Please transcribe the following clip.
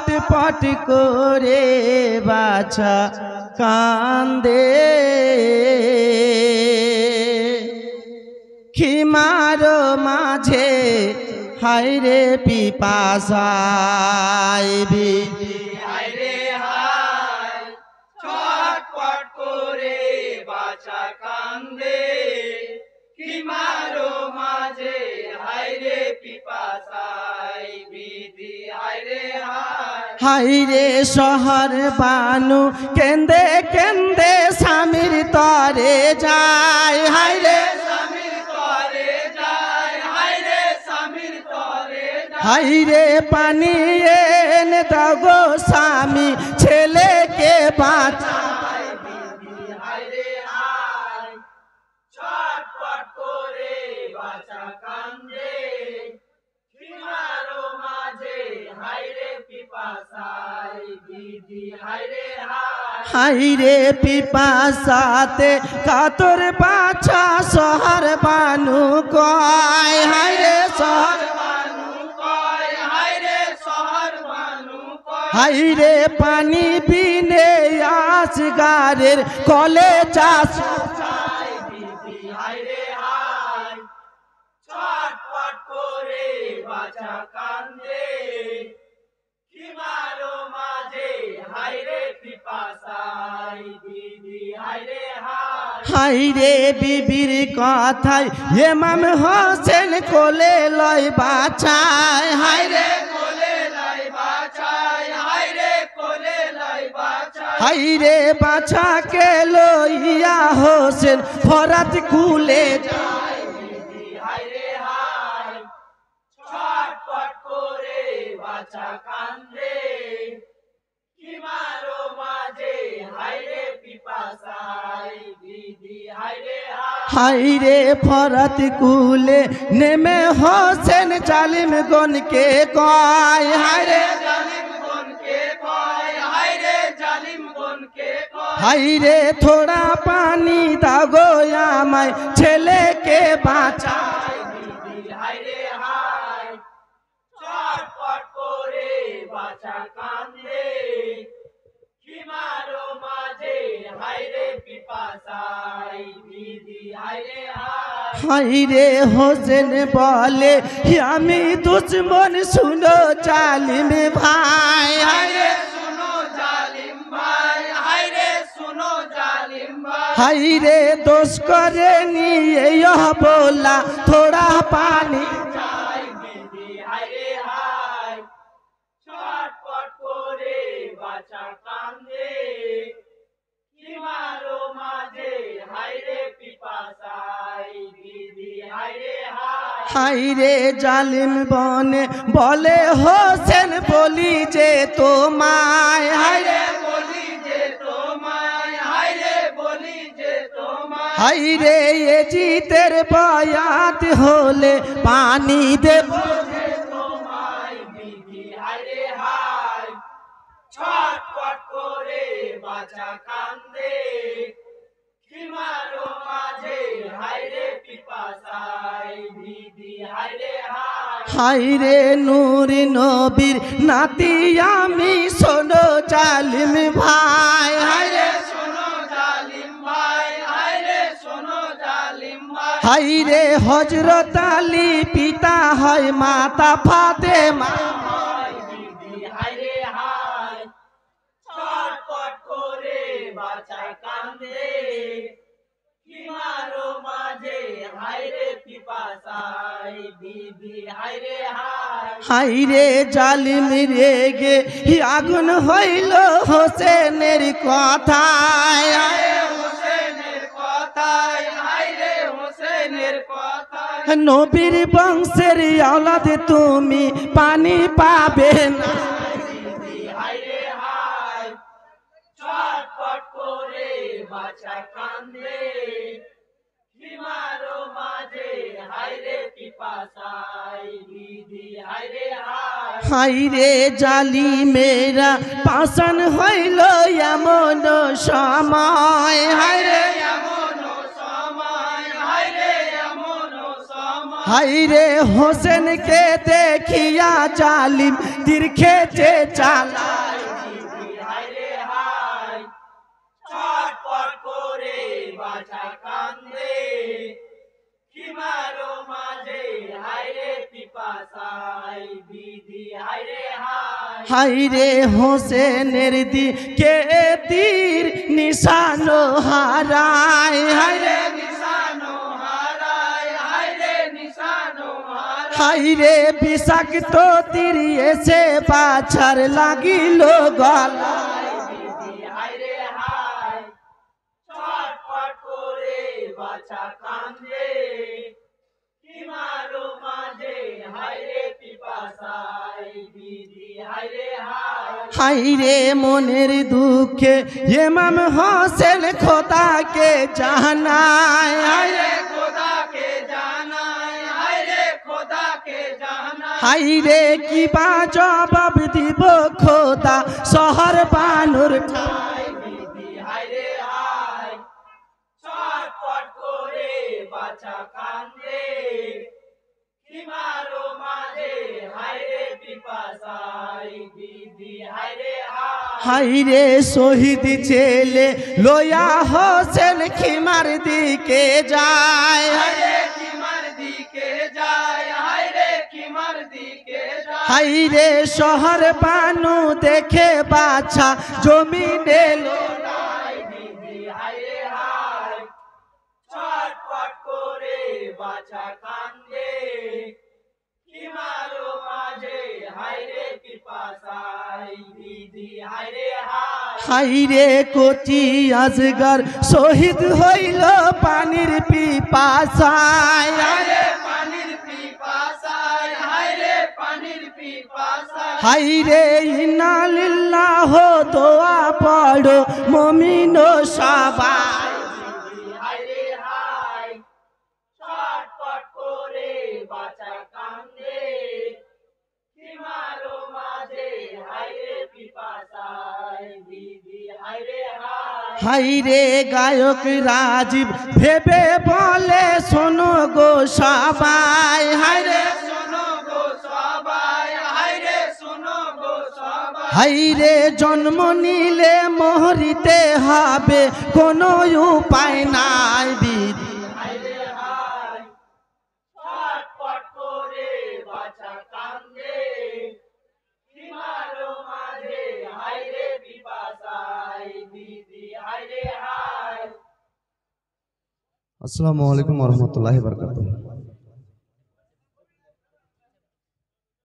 ছটপট করে বাছা কান্দে খিমার মাঝে হায়রে পিপাসায় বিধি হায়রে হায় ছটপট করে বাছা কান্দে খিমারো মাঝে হায়রে পিপাসায় বিধি হায়রে হায় হায়রে শহর বানু কেন্দে কেন্দে স্বামীর তরে যায় হায়রে স্বামীর তরে যায় হায়রে স্বামীর তরে যায় হায়রে পানি এনে দাও গো স্বামী ছেলেকে বাঁচায় বিধি হায়রে হায় ছটপট করে বাছা কান্দে খিমারো মাঝে হায়রে পিপাসায় বিধি হায়রে হায় হায়রে পিপাসাতে কাতর বাছা শহর বানু কয় হায়রে শহর বানু কয় হায়রে শহর বানু কয় হায়রে পানি বিনে আসগারের কলে চাষ চায় বিধি হায়রে হায় ছটপট করে বাছা কান্দে খিমারো মাঝে হায়রে পিপাসায় বিধি হায়রে হায় হায়রে বিবির কথায় ইমাম হোসেন কোলে লয় বাছায় হায়রে কোলে লাই বাছায় হায়রে কোলে লাই বাছায় হায়রে বাছাকে লইয়া হোসেন ফরাত কুলে যায় বিধি হায়রে হায় ছটপট করে বাছা কান্দে খিমারো মাঝে হায়রে পিপাসায় বিধি হায়রে হায় হায়রে ফরাত কুলে নেমে হোসেন জালিম গনকে কয় হায়রে জালিমগণকে কয় হায়রে জালিমগণকে কয় হায়রে থোড়া পানি দাও গো আমায় ছেলেকে বাঁচায় বিধি হায়রে হায় ছটপট করে বাছা কান্দে খিমারো মাঝে হায়রে পিপাসায় বিধি হায়রে হায় হায়রে হোসেন বলে আমি দুশ্মন শুনো জালিম ভাই হায়রে শুনো জালিম ভাই হায়রে শুনো জালিম ভাই হায়রে দোষ করে নিয়ে বলা থোড়া পানি চাই বিধি হায়রে হায় ছটপট করে বাছা কান্দে খিমারো মাঝে হায়রে পিপাসায় বিধি হায়রে হায় হায়রে জালিম বনে বলে হোসেন বলি যে তোমায় হায়রে বলি যে তোমায় হায়রে বলি যে তোমায় হায়রে এ জিতের বয়াত হলে পানি দেব যে তোমায় বিধি হায়রে হায় ছটপট করে বাছা কান্দে খিমারো মাঝে হায়রে পিপাসায় বিধি হায়রে হায় হায়রে নূর নবীর নাতি আমি শোনো জালিম ভাই হায়রে শোনো জালিম ভাই হায়রে শোনো জালিম ভাই হায়রে হযরত আলী পিতা হয় মাতা ফাতেমা হয় বিধি হায়রে হায় ছটপট করে বাছা কান্দে খিমারো মাঝে হায়রে পিপাসায় বিধি হায়রে হায় হায়রে জালিম রেগে আগুন হইল হোসেনের কথায় হোসেনের কথায় হায়রে হোসেনের কথায় নবীর বংশের औलाद তুমি পানি পাবে না বিধি হায়রে হায় ছটপট করে বাছা কান্দে খিমারো মাঝে হায়রে পিপাসায় বিধি হায়রে হায় হায়রে জালিমেরা পাষাণ হইল এমন সময় হায়রে এমন সময় হায়রে এমন সময় হাইরে হোসেনকে দেখিয়া জালিম তীর খেতে চালায় হায়রে হায় ছটপট করে বাছা কান্দে কিমারো মাঝে হায়রে পিপাসায় বিধি হায়রে হায় হাইরে হোসেনের দিকে তীর নিশানো হারায় হাইরে নিশানো হারায় হায়রে নিশানো হারায় হাইরে বিষাক্ত তীর এসে বাছার লাগিল গলায় হায়রে হায় ছটপট করে বাছা কান্দে কিমারো মাঝে হায়রে পিপাসায় বিধি হায়রে হায় হাইরে মনের দুঃখে ইমাম হোসেন খোদাকে জানায় হায়রে খোদাকে জানায় হায়রে খোদাকে জানায় হাইরে কি বা জবাব দিব খোদা শহর বানুর বিধি হায়রে হায় ছটপট করে বাছা কান্দে কিমারো মাঝে হায়রে পিপাসায় বিধি হায়রে হায় হাইরে শহীদ ছেলে লোয়া হোসেন খিমার দিকে যায় হায়রে কিমার দিকে যায় হায়রে কিমার দিকে যায় হাইরে শহর বানু দেখে বাছা জমিনে লোটায় বিধি হায়রে হায় ছটপট করে বাছা কান্দে কিমারো মাঝে হায়রে পিপাসায় বিধি হায়রে হায় হাইরে কোটি আজগার শহীদ হইল পানির পিপাসায় হায়রে পানির পিপাসায় হায়রে পানির পিপাসায় হাইরে ইন্না লিল্লাহ দোয়া পড়ো মুমিন সবাই হায়রে হায় ছটপট করে বাছা কান্দে কিমারো মাঝে হায়রে পিপাসায় বিধি হায়রে হায় হাইরে গায়ক রাজীব ভেবে বলে শোনো গো সবাই হাইরে শোনো গো সবাই হায়রে শোনো গো সবাই হাইরে জন্ম নিলে মরিতে হবে কোনো উপায় নাই বিধি হায়রে হায় ছটপট করে বাছা কান্দে কিমারো মাঝে হায়রে পিপাসায় বিধি হায়রে হায় আসসালামু আলাইকুম ওয়া রাহমাতুল্লাহি ওয়া বারাকাতুহু।